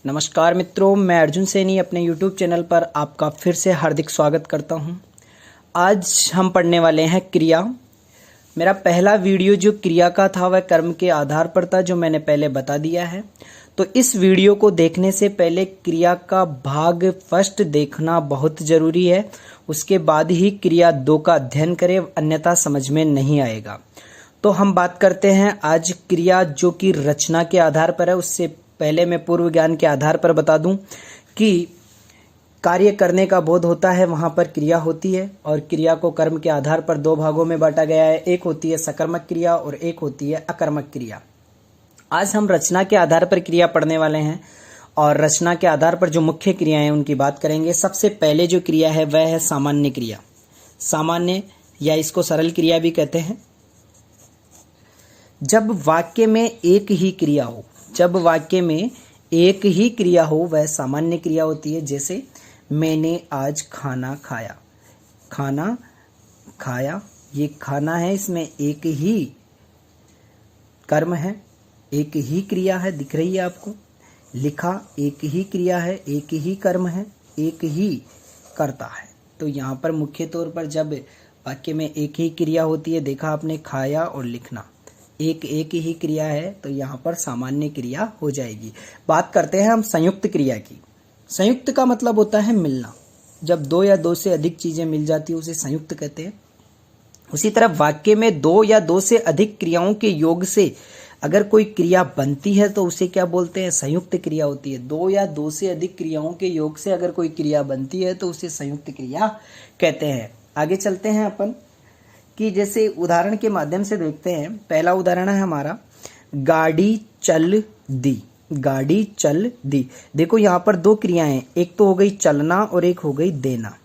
नमस्कार मित्रों, मैं अर्जुन सैनी अपने YouTube चैनल पर आपका फिर से हार्दिक स्वागत करता हूं। आज हम पढ़ने वाले हैं क्रिया। मेरा पहला वीडियो जो क्रिया का था वह कर्म के आधार पर था, जो मैंने पहले बता दिया है। तो इस वीडियो को देखने से पहले क्रिया का भाग फर्स्ट देखना बहुत ज़रूरी है। उसके बाद ही क्रिया 2 का अध्ययन करें, अन्यथा समझ में नहीं आएगा। तो हम बात करते हैं आज क्रिया जो कि रचना के आधार पर है। उससे पहले मैं पूर्व ज्ञान के आधार पर बता दूं कि कार्य करने का बोध होता है, वहां पर क्रिया होती है। और क्रिया को कर्म के आधार पर 2 भागों में बांटा गया है। एक होती है सकर्मक क्रिया और एक होती है अकर्मक क्रिया। आज हम रचना के आधार पर क्रिया पढ़ने वाले हैं और रचना के आधार पर जो मुख्य क्रियाएं हैं उनकी बात करेंगे। सबसे पहले जो क्रिया है वह है सामान्य क्रिया। सामान्य या इसको सरल क्रिया भी कहते हैं। जब वाक्य में एक ही क्रिया हो, जब वाक्य में एक ही क्रिया हो वह सामान्य क्रिया होती है। जैसे मैंने आज खाना खाया। खाना खाया, ये खाना है, इसमें एक ही कर्म है, एक ही क्रिया है, दिख रही है आपको। लिखा, एक ही क्रिया है, एक ही कर्म है, एक ही कर्ता है। तो यहाँ पर मुख्य तौर पर जब वाक्य में एक ही क्रिया होती है, देखा आपने, खाया और लिखना, एक ही क्रिया है, तो यहाँ पर सामान्य क्रिया हो जाएगी। बात करते हैं हम संयुक्त क्रिया की। संयुक्त का मतलब होता है मिलना। जब 2 या 2 से अधिक चीजें मिल जाती है उसे संयुक्त कहते हैं। उसी तरह वाक्य में 2 या 2 से अधिक क्रियाओं के योग से अगर कोई क्रिया बनती है तो उसे क्या बोलते हैं? संयुक्त क्रिया होती है। 2 या 2 से अधिक क्रियाओं के योग से अगर कोई क्रिया बनती है तो उसे संयुक्त क्रिया कहते हैं। आगे चलते हैं अपन कि जैसे उदाहरण के माध्यम से देखते हैं। पहला उदाहरण है हमारा, गाड़ी चल दी। गाड़ी चल दी। देखो यहाँ पर 2 क्रियाएं, एक तो हो गई चलना और एक हो गई देना।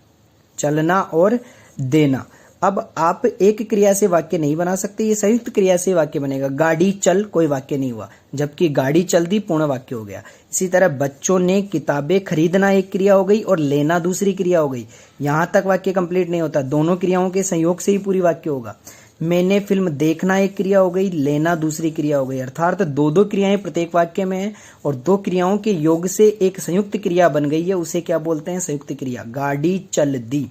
चलना और देना। अब आप एक क्रिया से वाक्य नहीं बना सकते, ये संयुक्त क्रिया से वाक्य बनेगा। गाड़ी चल कोई वाक्य नहीं हुआ, जबकि गाड़ी चल दी पूर्ण वाक्य हो गया। इसी तरह बच्चों ने किताबें खरीदना एक क्रिया हो गई और लेना दूसरी क्रिया हो गई। यहां तक वाक्य कंप्लीट नहीं होता, दोनों क्रियाओं के संयोग से ही पूरी वाक्य होगा। मैंने फिल्म देखना एक क्रिया हो गई, लेना दूसरी क्रिया हो गई। अर्थात 2 क्रियाएं प्रत्येक वाक्य में है और 2 क्रियाओं के योग से एक संयुक्त क्रिया बन गई है, उसे क्या बोलते हैं? संयुक्त क्रिया। गाड़ी चल दी।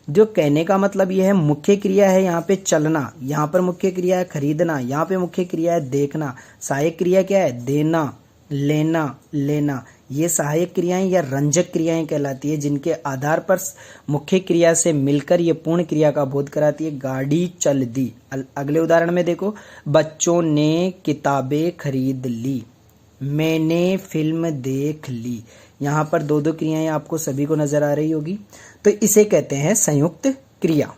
जो कहने का मतलब यह है, मुख्य क्रिया है यहाँ पे चलना, यहाँ पर मुख्य क्रिया है खरीदना, यहाँ पे मुख्य क्रिया है देखना। सहायक क्रिया क्या है? देना, लेना, लेना। ये सहायक क्रियाएं या रंजक क्रियाएं कहलाती है, जिनके आधार पर मुख्य क्रिया से मिलकर ये पूर्ण क्रिया का बोध कराती है। गाड़ी चल दी। अगले उदाहरण में देखो, बच्चों ने किताबें खरीद ली, मैंने फिल्म देख ली। यहाँ पर 2 क्रियाएं आपको सभी को नजर आ रही होगी, तो इसे कहते हैं संयुक्त क्रिया।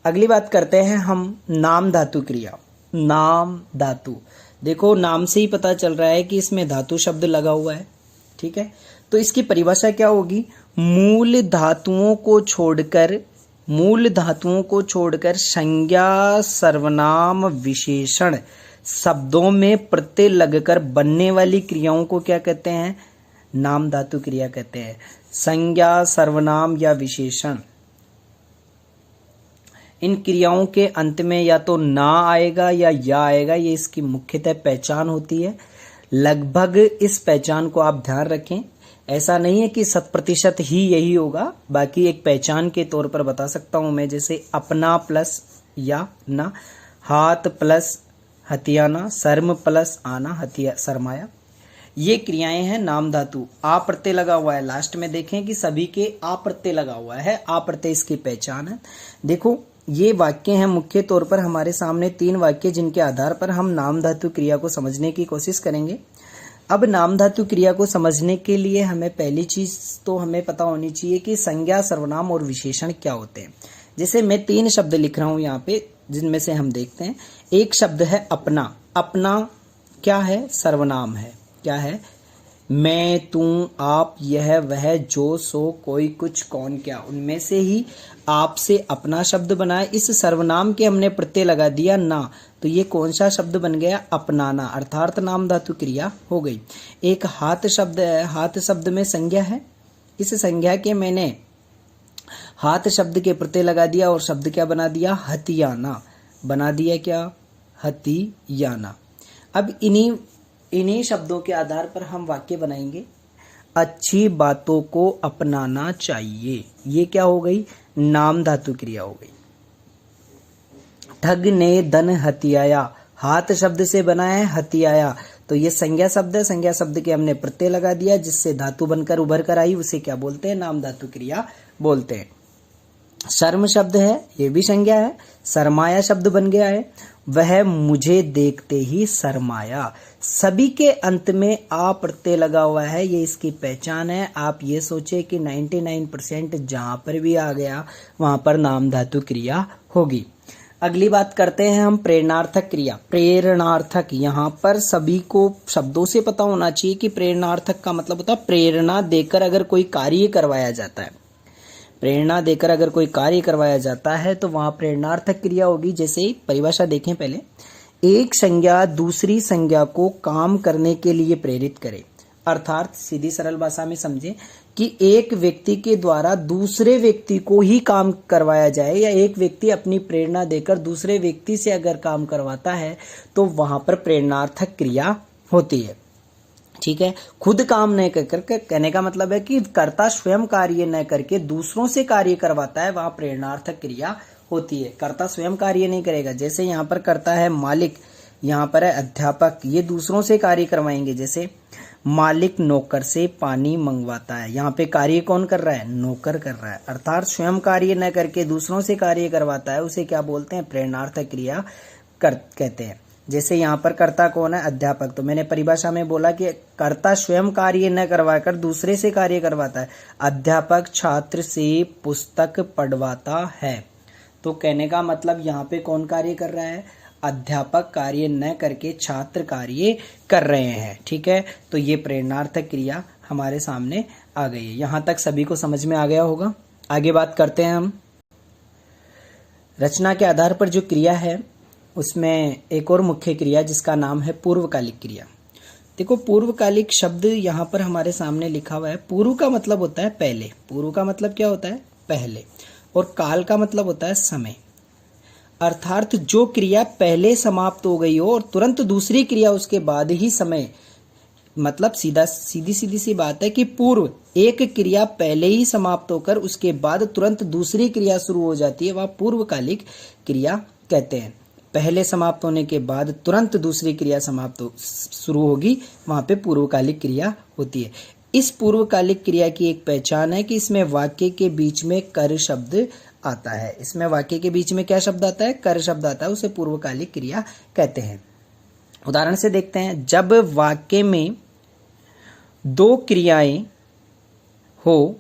अगली बात करते हैं हम नाम धातु क्रिया। नाम धातु, देखो नाम से ही पता चल रहा है कि इसमें धातु शब्द लगा हुआ है, ठीक है। तो इसकी परिभाषा क्या होगी? मूल धातुओं को छोड़कर संज्ञा, सर्वनाम, विशेषण शब्दों में प्रत्यय लगकर बनने वाली क्रियाओं को क्या कहते हैं? नाम धातु क्रिया कहते हैं। संज्ञा, सर्वनाम या विशेषण, इन क्रियाओं के अंत में या तो ना आएगा या आएगा, ये इसकी मुख्यतः पहचान होती है। लगभग इस पहचान को आप ध्यान रखें। ऐसा नहीं है कि 100% ही यही होगा, बाकी एक पहचान के तौर पर बता सकता हूं मैं। जैसे अपना प्लस या ना, हाथ प्लस हथियाना, शर्म प्लस आना, हथिया शर्माया। ये क्रियाएं हैं नाम धातु। आ प्रत्यय लगा हुआ है, लास्ट में देखें कि सभी के आ प्रत्यय लगा हुआ है। आ प्रत्यय इसकी पहचान है। देखो ये वाक्य हैं मुख्य तौर पर हमारे सामने 3 वाक्य, जिनके आधार पर हम नाम धातु क्रिया को समझने की कोशिश करेंगे। अब नाम धातु क्रिया को समझने के लिए हमें पहली चीज तो हमें पता होनी चाहिए कि संज्ञा, सर्वनाम और विशेषण क्या होते हैं। जैसे मैं 3 शब्द लिख रहा हूं यहाँ पे, जिनमें से हम देखते हैं। एक शब्द है अपना। अपना क्या है? सर्वनाम है। क्या है? मैं, तू, आप, यह, वह, जो, सो, कोई, कुछ, कौन, क्या, उनमें से ही आप से अपना शब्द बना है। इस सर्वनाम के हमने प्रत्यय लगा दिया ना, तो ये कौन सा शब्द बन गया? अपनाना, अर्थात नाम धातु क्रिया हो गई। एक हाथ शब्द है, हाथ शब्द में संज्ञा है। इस संज्ञा के मैंने हाथ शब्द के प्रत्यय लगा दिया और शब्द क्या बना दिया? हथियाना बना दिया। क्या? हथियाना। अब इन्हीं इन्हीं शब्दों के आधार पर हम वाक्य बनाएंगे। अच्छी बातों को अपनाना चाहिए, ये क्या हो गई, नाम धातु क्रिया हो गई। ठग ने धन हथियाया, हाथ शब्द से बना है हथियाया, तो ये संज्ञा शब्द है। संज्ञा शब्द के हमने प्रत्यय लगा दिया, जिससे धातु बनकर उभर कर आई, उसे क्या बोलते हैं, नाम धातु क्रिया बोलते हैं। शर्म शब्द है, ये भी संज्ञा है। शर्माया शब्द बन गया है, वह मुझे देखते ही शर्माया। सभी के अंत में आ प्रत्यय लगा हुआ है, ये इसकी पहचान है। आप ये सोचे कि 99% जहां पर भी आ गया वहां पर नाम धातु क्रिया होगी। अगली बात करते हैं हम प्रेरणार्थक क्रिया। प्रेरणार्थक, यहाँ पर सभी को शब्दों से पता होना चाहिए कि प्रेरणार्थक का मतलब होता है प्रेरणा देकर अगर कोई कार्य करवाया जाता है। प्रेरणा देकर अगर कोई कार्य करवाया जाता है तो वहां प्रेरणार्थक क्रिया होगी। जैसे परिभाषा देखें पहले, एक संज्ञा दूसरी संज्ञा को काम करने के लिए प्रेरित करे। अर्थात सीधी सरल भाषा में समझें कि एक व्यक्ति के द्वारा दूसरे व्यक्ति को ही काम करवाया जाए, या एक व्यक्ति अपनी प्रेरणा देकर दूसरे व्यक्ति से अगर काम करवाता है तो वहां पर प्रेरणार्थक क्रिया होती है। ठीक है, खुद काम नहीं कर करके, कहने का मतलब है कि कर्ता स्वयं कार्य न करके दूसरों से कार्य करवाता है, वहां प्रेरणार्थक क्रिया होती है। कर्ता स्वयं कार्य नहीं करेगा, जैसे यहाँ पर करता है मालिक, यहाँ पर है अध्यापक, ये दूसरों से कार्य करवाएंगे। जैसे मालिक नौकर से पानी मंगवाता है, यहाँ पे कार्य कौन कर रहा है, नौकर कर रहा है। अर्थात स्वयं कार्य न करके दूसरों से कार्य करवाता है, उसे क्या बोलते हैं, प्रेरणार्थक क्रिया कहते हैं। जैसे यहाँ पर कर्ता कौन है, अध्यापक, तो मैंने परिभाषा में बोला कि कर्ता स्वयं कार्य न करवाकर दूसरे से कार्य करवाता है। अध्यापक छात्र से पुस्तक पढ़वाता है, तो कहने का मतलब यहाँ पे कौन कार्य कर रहा है, अध्यापक कार्य न करके छात्र कार्य कर रहे हैं। ठीक है, तो ये प्रेरणार्थक क्रिया हमारे सामने आ गई है। यहाँ तक सभी को समझ में आ गया होगा। आगे बात करते हैं हम रचना के आधार पर जो क्रिया है उसमें एक और मुख्य क्रिया जिसका नाम है पूर्वकालिक क्रिया। देखो, पूर्वकालिक शब्द यहाँ पर हमारे सामने लिखा हुआ है। पूर्व का मतलब होता है पहले, पूर्व का मतलब क्या होता है, पहले, और काल का मतलब होता है समय। अर्थात जो क्रिया पहले समाप्त हो गई हो और तुरंत दूसरी क्रिया उसके बाद ही समय, मतलब सीधी सी बात है कि पूर्व एक क्रिया पहले ही समाप्त होकर उसके बाद तुरंत दूसरी क्रिया शुरू हो जाती है, वह पूर्वकालिक क्रिया कहते हैं। पहले समाप्त होने के बाद तुरंत दूसरी क्रिया शुरू होगी, वहां पे पूर्वकालिक क्रिया होती है। इस पूर्वकालिक क्रिया की एक पहचान है कि इसमें वाक्य के बीच में कर शब्द आता है। इसमें वाक्य के बीच में क्या शब्द आता है, कर शब्द आता है, उसे पूर्वकालिक क्रिया कहते हैं। उदाहरण से देखते हैं, जब वाक्य में दो क्रियाएं हो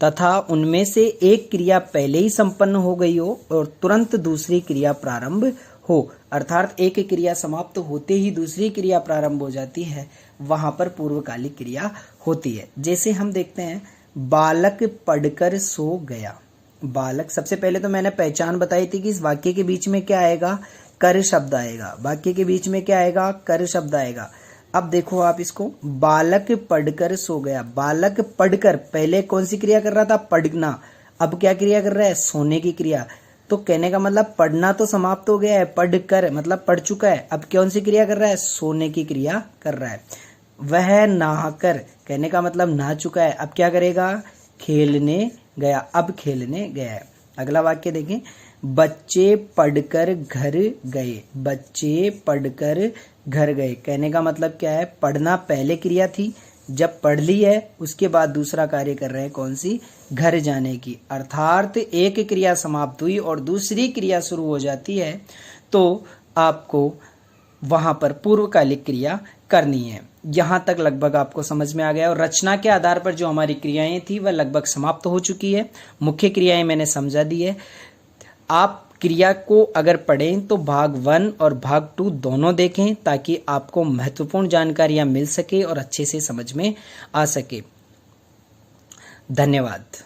तथा उनमें से एक क्रिया पहले ही संपन्न हो गई हो और तुरंत दूसरी क्रिया प्रारंभ हो, अर्थात एक क्रिया समाप्त होते ही दूसरी क्रिया प्रारंभ हो जाती है, वहां पर पूर्वकालिक क्रिया होती है। जैसे हम देखते हैं, बालक पढ़कर सो गया। बालक, सबसे पहले तो मैंने पहचान बताई थी कि इस वाक्य के बीच में क्या आएगा, कर शब्द आएगा। वाक्य के बीच में क्या आएगा, कर शब्द आएगा। अब देखो आप इसको, बालक पढ़कर सो गया। बालक पढ़कर, पहले कौन सी क्रिया कर रहा था, पढ़ना, अब क्या क्रिया कर रहा है, सोने की क्रिया। तो कहने का मतलब पढ़ना तो समाप्त हो गया है, पढ़कर मतलब पढ़ चुका है, अब कौन सी क्रिया कर रहा है, सोने की क्रिया कर रहा है। वह नहाकर, कहने का मतलब नहा चुका है, अब क्या करेगा, खेलने गया, अब खेलने गया है। अगला वाक्य देखें, बच्चे पढ़कर घर गए। बच्चे पढ़कर घर गए, कहने का मतलब क्या है, पढ़ना पहले क्रिया थी, जब पढ़ ली है उसके बाद दूसरा कार्य कर रहे हैं, कौन सी, घर जाने की। अर्थात एक क्रिया समाप्त हुई और दूसरी क्रिया शुरू हो जाती है तो आपको वहां पर पूर्वकालिक क्रिया करनी है। यहां तक लगभग आपको समझ में आ गया। और रचना के आधार पर जो हमारी क्रियाएं थी वह लगभग समाप्त हो चुकी है। मुख्य क्रियाएं मैंने समझा दी है। आप क्रिया को अगर पढ़ें तो भाग 1 और भाग 2 दोनों देखें ताकि आपको महत्वपूर्ण जानकारियां मिल सके और अच्छे से समझ में आ सके। धन्यवाद।